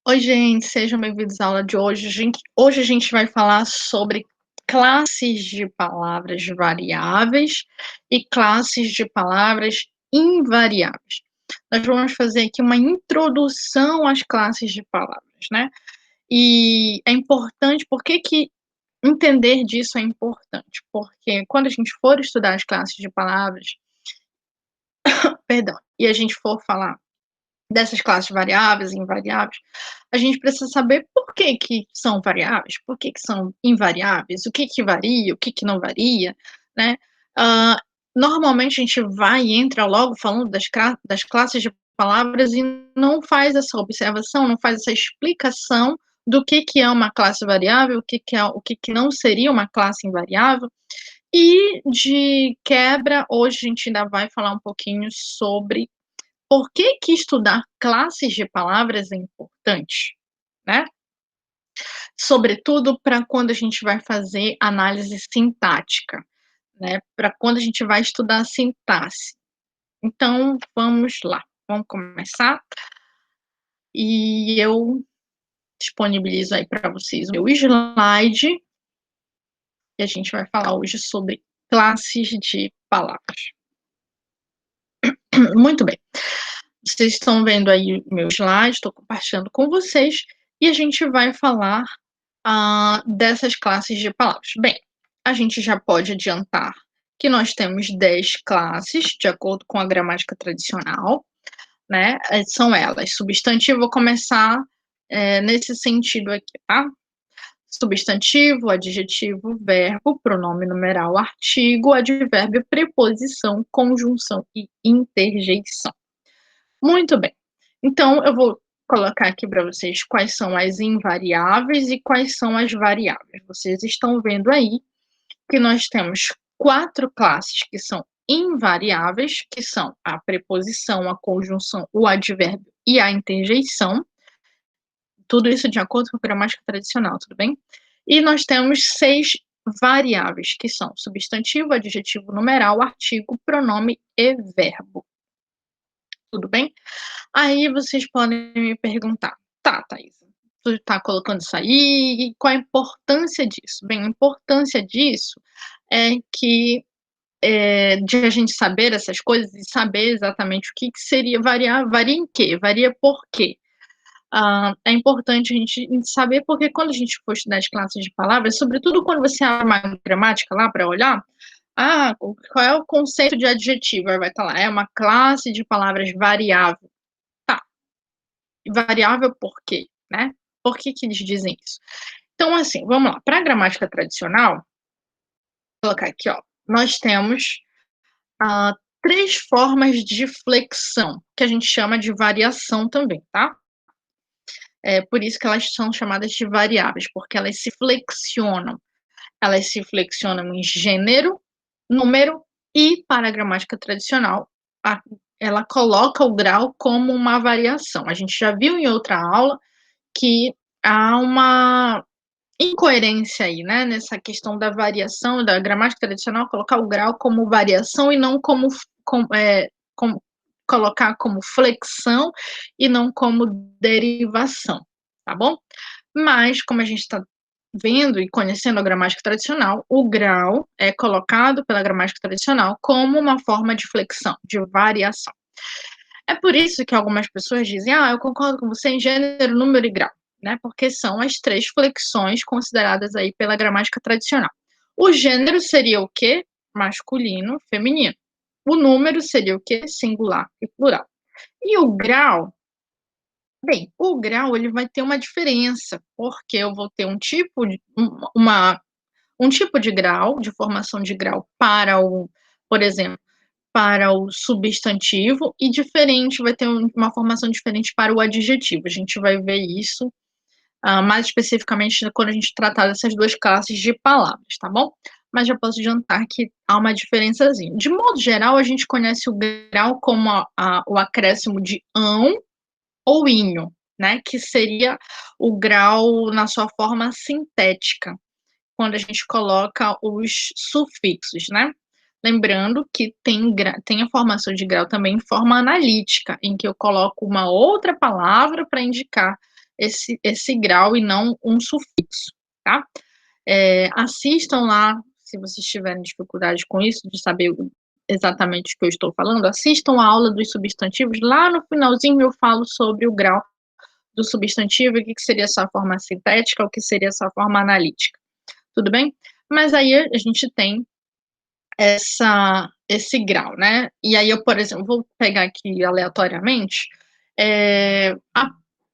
Oi, gente, sejam bem-vindos à aula de hoje. Hoje a gente vai falar sobre classes de palavras variáveis e classes de palavras invariáveis. Nós vamos fazer aqui uma introdução às classes de palavras, né? E é importante, por que que entender disso é importante? Porque quando a gente for estudar as classes de palavras, perdão, e a gente for falar dessas classes variáveis e invariáveis, a gente precisa saber por que que são variáveis, por que que são invariáveis, o que que varia, o que que não varia, né. Hã, Normalmente a gente vai e entra logo falando das classes de palavras e não faz essa observação, não faz essa explicação do que é uma classe variável, o que que não seria uma classe invariável. E de quebra, hoje a gente ainda vai falar um pouquinho sobre por que que estudar classes de palavras é importante, né? Sobretudo para quando a gente vai fazer análise sintática, né, para quando a gente vai estudar sintaxe. Então, vamos lá, vamos começar. E eu disponibilizo aí para vocês o meu slide, e a gente vai falar hoje sobre classes de palavras. Muito bem. Vocês estão vendo aí o meu slide, estou compartilhando com vocês, e a gente vai falar dessas classes de palavras. Bem, a gente já pode adiantar que nós temos 10 classes, de acordo com a gramática tradicional, né? São elas: substantivo, vou começar nesse sentido aqui, tá? Substantivo, adjetivo, verbo, pronome numeral, artigo, advérbio, preposição, conjunção e interjeição. Muito bem. Então, eu vou colocar aqui para vocês quais são as invariáveis e quais são as variáveis. Vocês estão vendo aí que nós temos 4 classes que são invariáveis, que são a preposição, a conjunção, o advérbio e a interjeição. Tudo isso de acordo com a gramática tradicional, tudo bem? E nós temos 6 variáveis, que são substantivo, adjetivo, numeral, artigo, pronome e verbo. Tudo bem? Aí vocês podem me perguntar: "Tá, Thaís, tu está colocando isso aí, e qual a importância disso?". Bem, a importância disso é que, de a gente saber essas coisas e saber exatamente o que que seria varia em quê? Varia por quê? É importante a gente saber, porque quando a gente for estudar as classes de palavras, sobretudo quando você abre uma gramática lá para olhar, qual é o conceito de adjetivo? Aí vai estar lá: "É uma classe de palavras variável". Tá. Variável por quê, né? Por que que eles dizem isso? Então, assim, vamos lá, para a gramática tradicional, vou colocar aqui, ó, nós temos, 3 formas de flexão, que a gente chama de variação também, tá? É por isso que elas são chamadas de variáveis, porque elas se flexionam. Elas se flexionam em gênero, número e, para a gramática tradicional, a ela coloca o grau como uma variação. A gente já viu em outra aula que há uma incoerência aí, né, nessa questão da variação, da gramática tradicional, colocar o grau como variação e não como colocar como flexão e não como derivação, tá bom? Mas, como a gente está vendo e conhecendo a gramática tradicional, o grau é colocado pela gramática tradicional como uma forma de flexão, de variação. É por isso que algumas pessoas dizem: "Ah, eu concordo com você em gênero, número e grau", né, porque são as 3 flexões consideradas aí pela gramática tradicional. O gênero seria o quê? Masculino, feminino. O número seria o quê? Singular e plural. E o grau, bem, o grau ele vai ter uma diferença, porque eu vou ter um tipo de grau, de formação de grau para o, por exemplo, para o substantivo e diferente, vai ter uma formação diferente para o adjetivo. A gente vai ver isso, mais especificamente quando a gente tratar dessas 2 classes de palavras, tá bom? Mas já posso adiantar que há uma diferençazinha. De modo geral, a gente conhece o grau como o acréscimo de "ão" ou "inho", né, que seria o grau na sua forma sintética, quando a gente coloca os sufixos, né. Lembrando que tem a formação de grau também em forma analítica, em que eu coloco uma outra palavra para indicar esse grau e não um sufixo, tá? Assistam lá, se vocês tiverem dificuldade com isso, de saber exatamente o que eu estou falando, assistam a aula dos substantivos, lá no finalzinho eu falo sobre o grau do substantivo, o que seria essa forma sintética, o que seria essa forma analítica, tudo bem? Mas aí a gente tem esse grau, né? E aí eu, por exemplo, vou pegar aqui aleatoriamente, a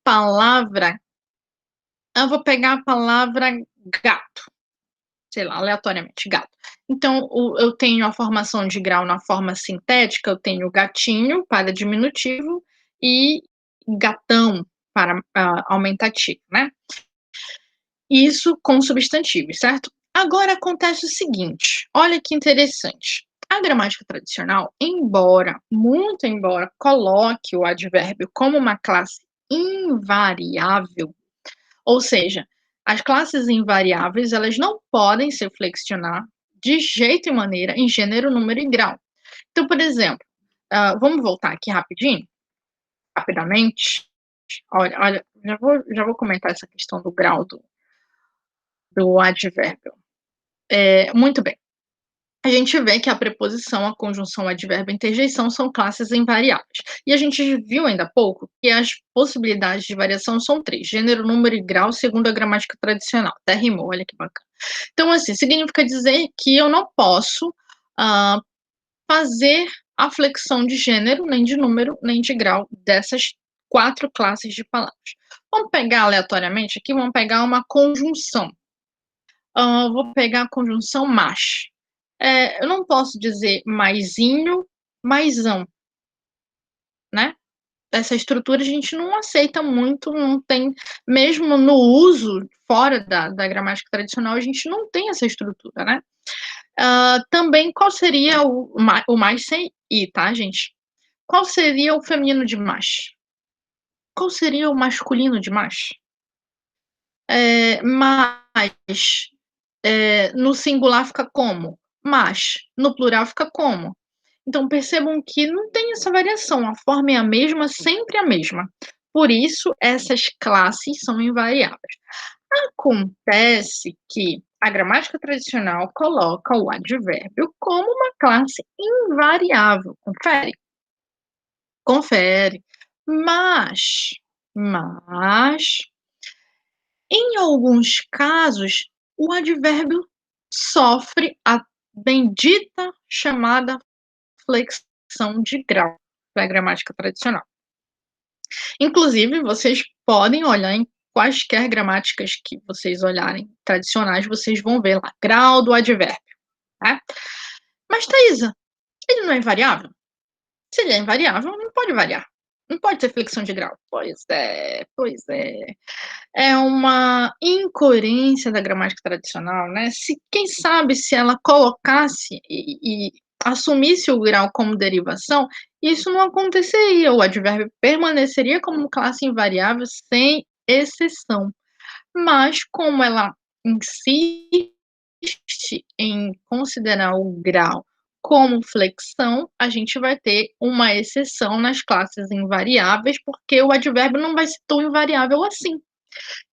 palavra, eu vou pegar a palavra gato, sei lá, aleatoriamente, gato. Então, eu tenho a formação de grau na forma sintética, eu tenho gatinho para diminutivo e gatão para aumentativo, né? Isso com substantivos, certo? Agora acontece o seguinte, olha que interessante. A gramática tradicional, muito embora, coloque o advérbio como uma classe invariável, ou seja, as classes invariáveis, elas não podem se flexionar de jeito e maneira em gênero, número e grau. Então, por exemplo, vamos voltar aqui rapidamente. Olha, já vou comentar essa questão do grau do advérbio. Muito bem. A gente vê que a preposição, a conjunção, o advérbio e a interjeição são classes invariáveis. E a gente viu ainda há pouco que as possibilidades de variação são 3: gênero, número e grau, segundo a gramática tradicional. Até rimou, olha que bacana. Então, assim, significa dizer que eu não posso fazer a flexão de gênero, nem de número, nem de grau dessas 4 classes de palavras. Vamos pegar aleatoriamente aqui, vamos pegar uma conjunção. Vou pegar a conjunção mas. Eu não posso dizer maisinho, maisão, né? Essa estrutura a gente não aceita muito, não tem, mesmo no uso fora da gramática tradicional, a gente não tem essa estrutura, né? Também, qual seria o mais sem i, tá, gente? Qual seria o feminino de mas? Qual seria o masculino de mas? Mas, no singular fica como? Mas, no plural fica como? Então percebam que não tem essa variação, a forma é a mesma, sempre a mesma. Por isso, essas classes são invariáveis. Acontece que a gramática tradicional coloca o advérbio como uma classe invariável. Confere? Confere. Mas, em alguns casos, o advérbio sofre a bendita chamada flexão de grau da gramática tradicional. Inclusive, vocês podem olhar em quaisquer gramáticas que vocês olharem tradicionais, vocês vão ver lá, grau do advérbio, né? Mas, Thaisa, ele não é invariável? Se ele é invariável, não pode variar. Não pode ter flexão de grau. Pois é, pois é. É uma incoerência da gramática tradicional, né? Quem sabe se ela colocasse e assumisse o grau como derivação, isso não aconteceria, o advérbio permaneceria como classe invariável sem exceção. Mas como ela insiste em considerar o grau como flexão, a gente vai ter uma exceção nas classes invariáveis, porque o advérbio não vai ser tão invariável assim.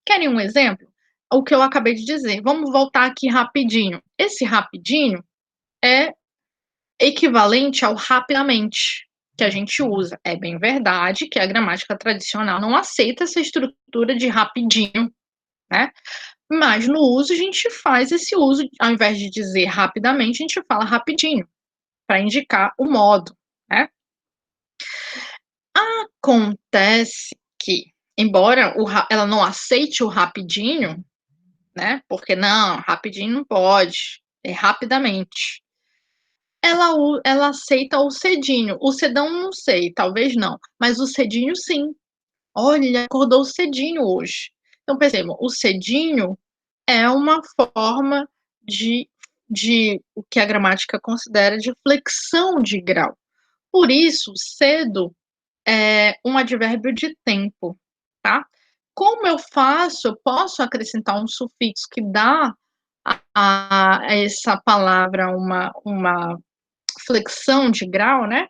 Querem um exemplo? O que eu acabei de dizer. Vamos voltar aqui rapidinho. Esse rapidinho é equivalente ao rapidamente, que a gente usa. É bem verdade que a gramática tradicional não aceita essa estrutura de rapidinho, né? Mas no uso a gente faz esse uso, ao invés de dizer rapidamente, a gente fala rapidinho, para indicar o modo, né? Acontece que, embora ela não aceite o rapidinho, né? Porque não, rapidinho não pode, é rapidamente. Ela aceita o cedinho. O cedão não sei, talvez não, mas o cedinho sim. Olha, ele acordou cedinho hoje. Então percebam, o cedinho é uma forma de o que a gramática considera de flexão de grau. Por isso, cedo é um advérbio de tempo, tá? Como eu faço? Eu posso acrescentar um sufixo que dá a essa palavra uma flexão de grau, né?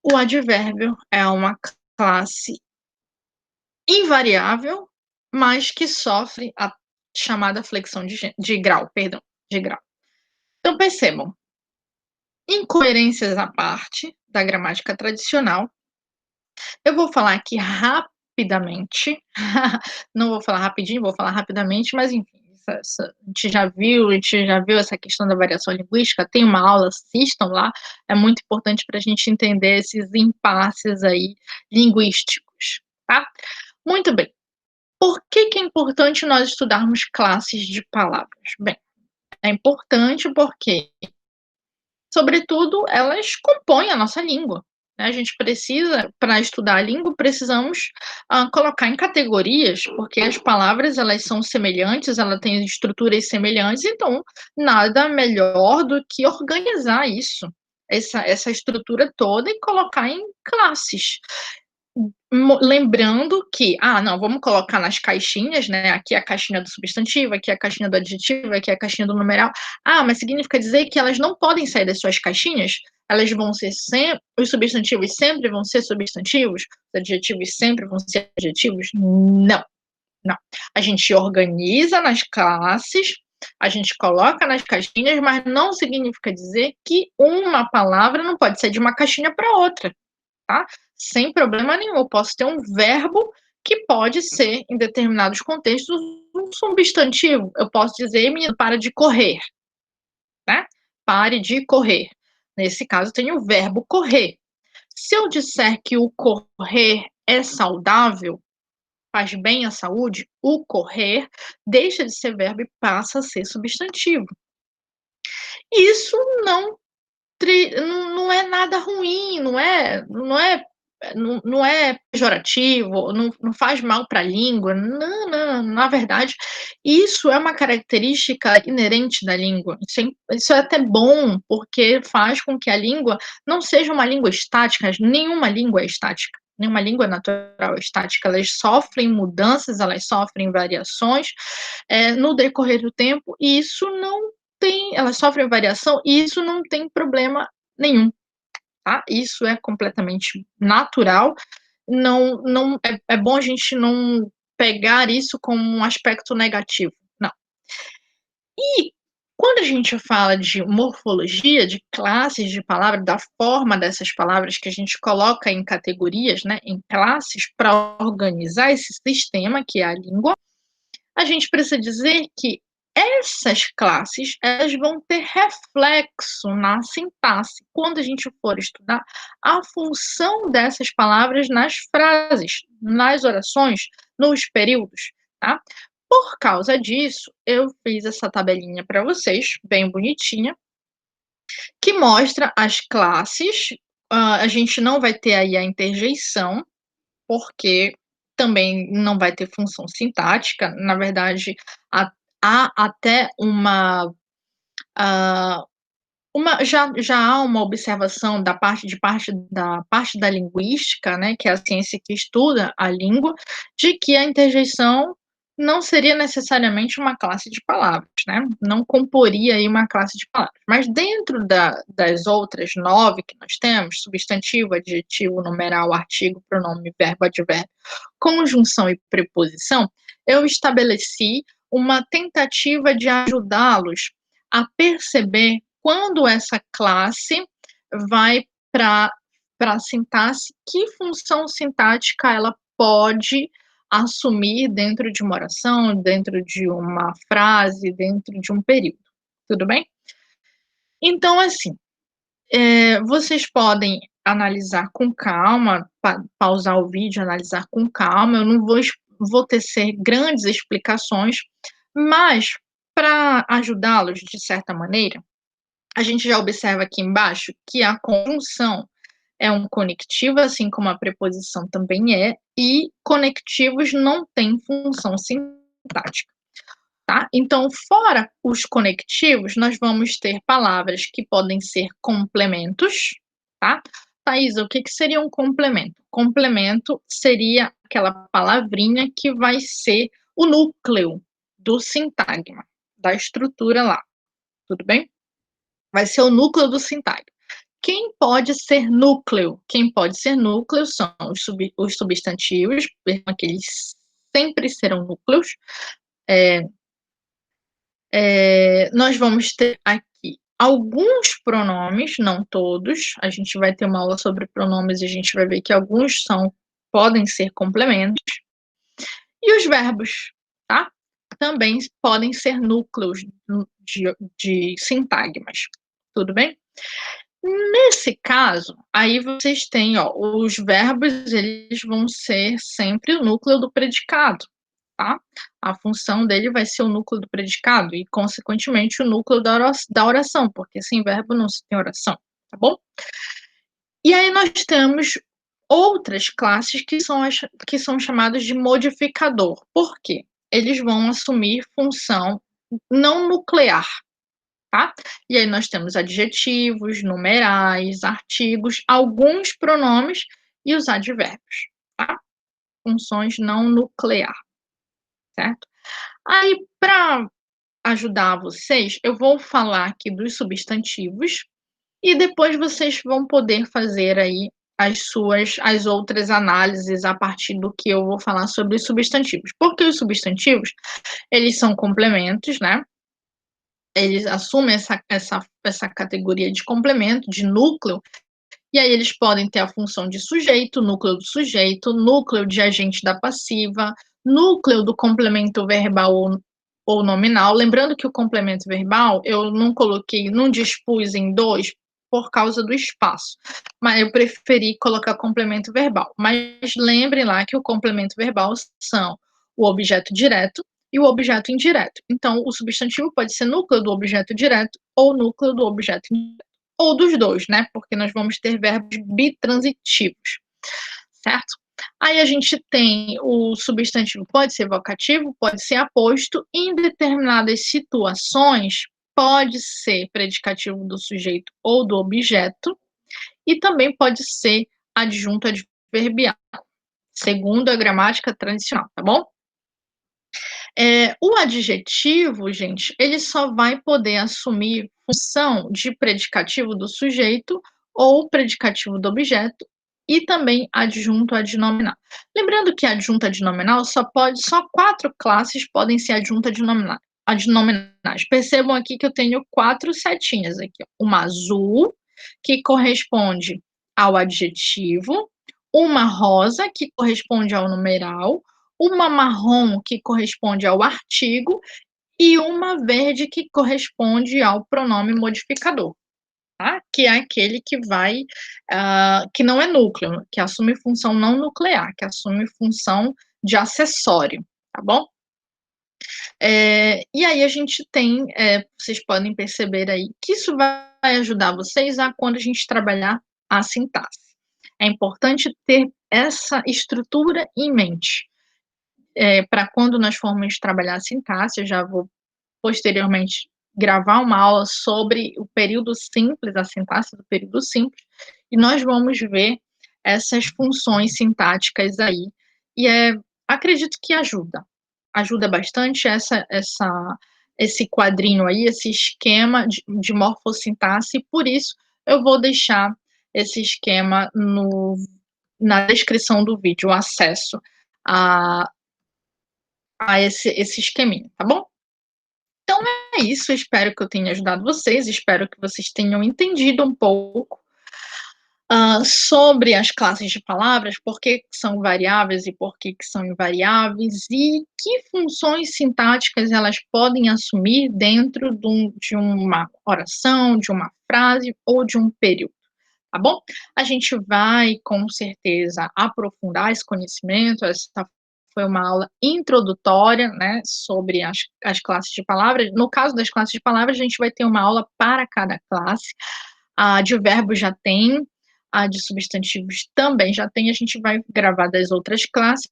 O advérbio é uma classe invariável, mas que sofre a chamada flexão de grau, perdão, de grau. Então percebam, incoerências à parte da gramática tradicional, eu vou falar aqui rapidamente, não vou falar rapidinho, vou falar rapidamente, mas enfim, a gente já viu essa questão da variação linguística, tem uma aula, assistam lá, é muito importante para a gente entender esses impasses aí linguísticos, tá? Muito bem. Por que que é importante nós estudarmos classes de palavras? Bem, é importante porque, sobretudo, elas compõem a nossa língua, né, a gente precisa, para estudar a língua, precisamos, colocar em categorias, porque as palavras elas são semelhantes, ela tem estruturas semelhantes, então nada melhor do que organizar isso, essa estrutura toda e colocar em classes. Lembrando que, não, vamos colocar nas caixinhas, né? Aqui é a caixinha do substantivo, aqui é a caixinha do adjetivo, aqui é a caixinha do numeral. Mas significa dizer que elas não podem sair das suas caixinhas? Elas vão ser sempre, os substantivos sempre vão ser substantivos, os adjetivos sempre vão ser adjetivos? Não, não. A gente organiza nas classes, a gente coloca nas caixinhas, mas não significa dizer que uma palavra não pode ser de uma caixinha para outra, tá? Sem problema nenhum. Eu posso ter um verbo que pode ser, em determinados contextos, um substantivo. Eu posso dizer: "Menino, para de correr", né? Pare de correr. Nesse caso, tem o verbo correr. Se eu disser que o correr é saudável, faz bem à saúde, o correr deixa de ser verbo e passa a ser substantivo. Isso não não é nada ruim, não é pejorativo, não faz mal para a língua, não, não, na verdade, isso é uma característica inerente da língua, isso é até bom, porque faz com que a língua não seja uma língua estática, nenhuma língua é estática, nenhuma língua natural é estática, elas sofrem mudanças, elas sofrem variações, no decorrer do tempo, e isso não tem, elas sofrem variação e isso não tem problema nenhum, tá? Isso é completamente natural, não é bom a gente não pegar isso como um aspecto negativo, não. E quando a gente fala de morfologia, de classes de palavras, da forma dessas palavras que a gente coloca em categorias, né, em classes, para organizar esse sistema que é a língua, a gente precisa dizer que essas classes, elas vão ter reflexo na sintaxe, quando a gente for estudar a função dessas palavras nas frases, nas orações, nos períodos, tá? Por causa disso, eu fiz essa tabelinha para vocês, bem bonitinha, que mostra as classes. A gente não vai ter aí a interjeição, porque também não vai ter função sintática. Na verdade, há até ah, já há uma observação da parte da linguística, né, que é a ciência que estuda a língua, de que a interjeição não seria necessariamente uma classe de palavras, né, não comporia aí uma classe de palavras. Mas dentro das outras 9 que nós temos, substantivo, adjetivo, numeral, artigo, pronome, verbo, advérbio, conjunção e preposição, eu estabeleci uma tentativa de ajudá-los a perceber quando essa classe vai para a sintaxe, que função sintática ela pode assumir dentro de uma oração, dentro de uma frase, dentro de um período. Tudo bem? Então, assim, vocês podem analisar com calma, pausar o vídeo, analisar com calma. Eu não vou tecer grandes explicações, mas para ajudá-los de certa maneira, a gente já observa aqui embaixo que a conjunção é um conectivo, assim como a preposição também é, e conectivos não têm função sintática, tá? Então, fora os conectivos, nós vamos ter palavras que podem ser complementos, tá? Thaisa, o que seria um complemento? Complemento seria aquela palavrinha que vai ser o núcleo do sintagma, da estrutura lá, tudo bem? Vai ser o núcleo do sintagma. Quem pode ser núcleo? Quem pode ser núcleo são os substantivos, aqueles sempre serão núcleos. Nós vamos ter aqui alguns pronomes, não todos. A gente vai ter uma aula sobre pronomes e a gente vai ver que alguns podem ser complementos. E os verbos, tá? Também podem ser núcleos de sintagmas. Tudo bem? Nesse caso, aí vocês têm, ó, os verbos, eles vão ser sempre o núcleo do predicado, tá? A função dele vai ser o núcleo do predicado e, consequentemente, o núcleo da oração, porque sem verbo não se tem oração, tá bom? E aí nós temos outras classes que são chamadas de modificador. Por quê? Eles vão assumir função não nuclear, tá? E aí nós temos adjetivos, numerais, artigos, alguns pronomes e os advérbios, tá? Funções não nuclear, certo? Aí, para ajudar vocês, eu vou falar aqui dos substantivos e depois vocês vão poder fazer aí as outras análises a partir do que eu vou falar sobre os substantivos. Porque os substantivos, eles são complementos, né? Eles assumem essa categoria de complemento, de núcleo, e aí eles podem ter a função de sujeito, núcleo do sujeito, núcleo de agente da passiva, núcleo do complemento verbal ou nominal. Lembrando que o complemento verbal eu não dispus em dois por causa do espaço, mas eu preferi colocar complemento verbal. Mas lembrem lá que o complemento verbal são o objeto direto e o objeto indireto. Então, o substantivo pode ser núcleo do objeto direto ou núcleo do objeto indireto. Ou dos dois, né? Porque nós vamos ter verbos bitransitivos, certo? Aí a gente tem o substantivo, pode ser vocativo, pode ser aposto, em determinadas situações, pode ser predicativo do sujeito ou do objeto, e também pode ser adjunto adverbial, segundo a gramática tradicional, tá bom? O adjetivo, gente, ele só vai poder assumir função de predicativo do sujeito ou predicativo do objeto e também adjunto adnominal. Lembrando que adjunto adnominal só 4 classes podem ser adjunto adnominais. Percebam aqui que eu tenho 4 setinhas aqui. Uma azul, que corresponde ao adjetivo, uma rosa, que corresponde ao numeral, uma marrom, que corresponde ao artigo, e uma verde, que corresponde ao pronome modificador, tá? Que é aquele que vai, que não é núcleo, que assume função não nuclear, que assume função de acessório, tá bom? E aí a gente tem, vocês podem perceber aí que isso vai ajudar vocês a quando a gente trabalhar a sintaxe. É importante ter essa estrutura em mente. Para quando nós formos trabalhar a sintaxe, eu já vou posteriormente gravar uma aula sobre o período simples, a sintaxe do período simples, e nós vamos ver essas funções sintáticas aí, e acredito que ajuda bastante esse quadrinho aí, esse esquema de morfossintaxe, e por isso eu vou deixar esse esquema na descrição do vídeo, o acesso a esse esqueminha, tá bom? Então é isso, espero que eu tenha ajudado vocês, espero que vocês tenham entendido um pouco sobre as classes de palavras, por que são variáveis e por que são invariáveis, e que funções sintáticas elas podem assumir dentro de uma oração, de uma frase ou de um período, tá bom? A gente vai, com certeza, aprofundar esse conhecimento. Essa foi uma aula introdutória, né, sobre as classes de palavras. No caso das classes de palavras, a gente vai ter uma aula para cada classe. A de verbos já tem, a de substantivos também já tem, a gente vai gravar das outras classes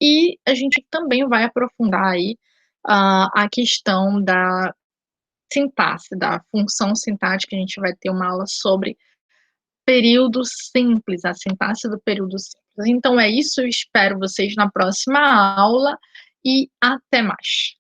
e a gente também vai aprofundar aí a questão da sintaxe, da função sintática. A gente vai ter uma aula sobre período simples, a sintaxe do período simples. Então é isso, eu espero vocês na próxima aula e até mais.